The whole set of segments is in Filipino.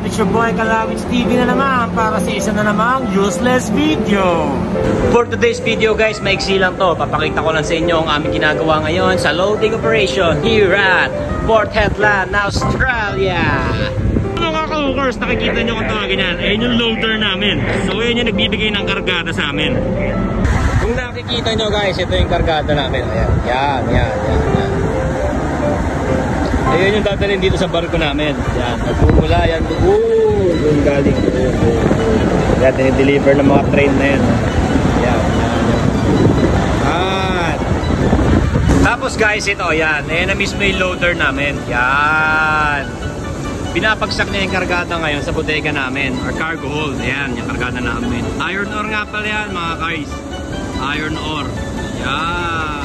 up? It's your boy Kalawits TV na naman para sa isa na namang useless video. For today's video guys, maiksi lang to. Papakita ko lang sa inyo ang aming ginagawa ngayon sa loading operation here at Port Hedland, Australia. Mga ka-hookers, nakikita nyo kung tawagin yan. Ayan yung loader namin. So ayan yung nagbibigay ng kargada sa amin. Kung nakikita nyo guys, ito yung kargada namin. Ayan, yan. Ayun yung dadalhin dito sa barko namin. Yan, nagmumula yan doon galing. Yan, dinideliver ng mga train na yan. Yan. Tapos guys, ito, yan. Ayan na mismo yung loader namin. Yan. Pinapagsak niya yung kargada ngayon sa bodega namin. Or cargo hold. Ayan, yung kargada namin. Iron ore nga pala yan, mga guys. Iron ore. Yan.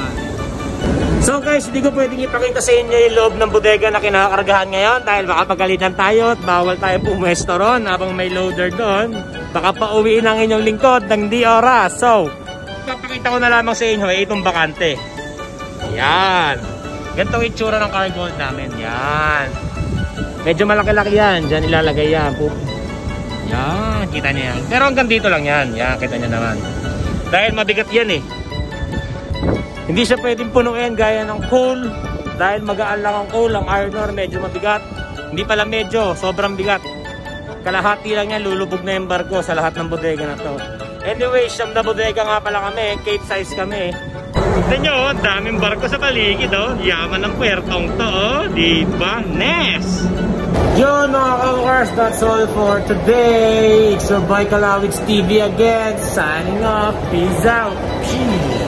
So guys, hindi ko pwedeng ipakita sa inyo yung loob ng bodega na kinakargahan ngayon dahil baka pagalitan tayo at bawal tayong pumwesto ron habang may loader doon. Baka pauwiin ang inyong lingkod ng di oras. So, papakita ko na lamang sa inyo itong bakante. Yan. Ganito yung itsura ng cargo hold namin. Yan. Medyo malaki-laki yan. Diyan ilalagay yan. Yan. Kita niya yan. Pero hanggang dito lang yan. Yan. Kita niya naman. Dahil mabigat yan eh. Hindi siya pwedeng punuin gaya ng coal. Dahil magaan lang ang coal. Ang iron ore medyo mabigat. Hindi pala medyo. Sobrang bigat. Kalahati lang yan. Lulubog na yung barko sa lahat ng bodega na to. Anyway, siyam na bodega nga pala kami. Cape size kami. Tignan nyo, daming barko sa paligid. Yaman ng puwertong to. Diba? Nes! Yun mga ka-hookers, that's all for today. It's your boy Kalawits TV again. Signing off. Peace out. Peace.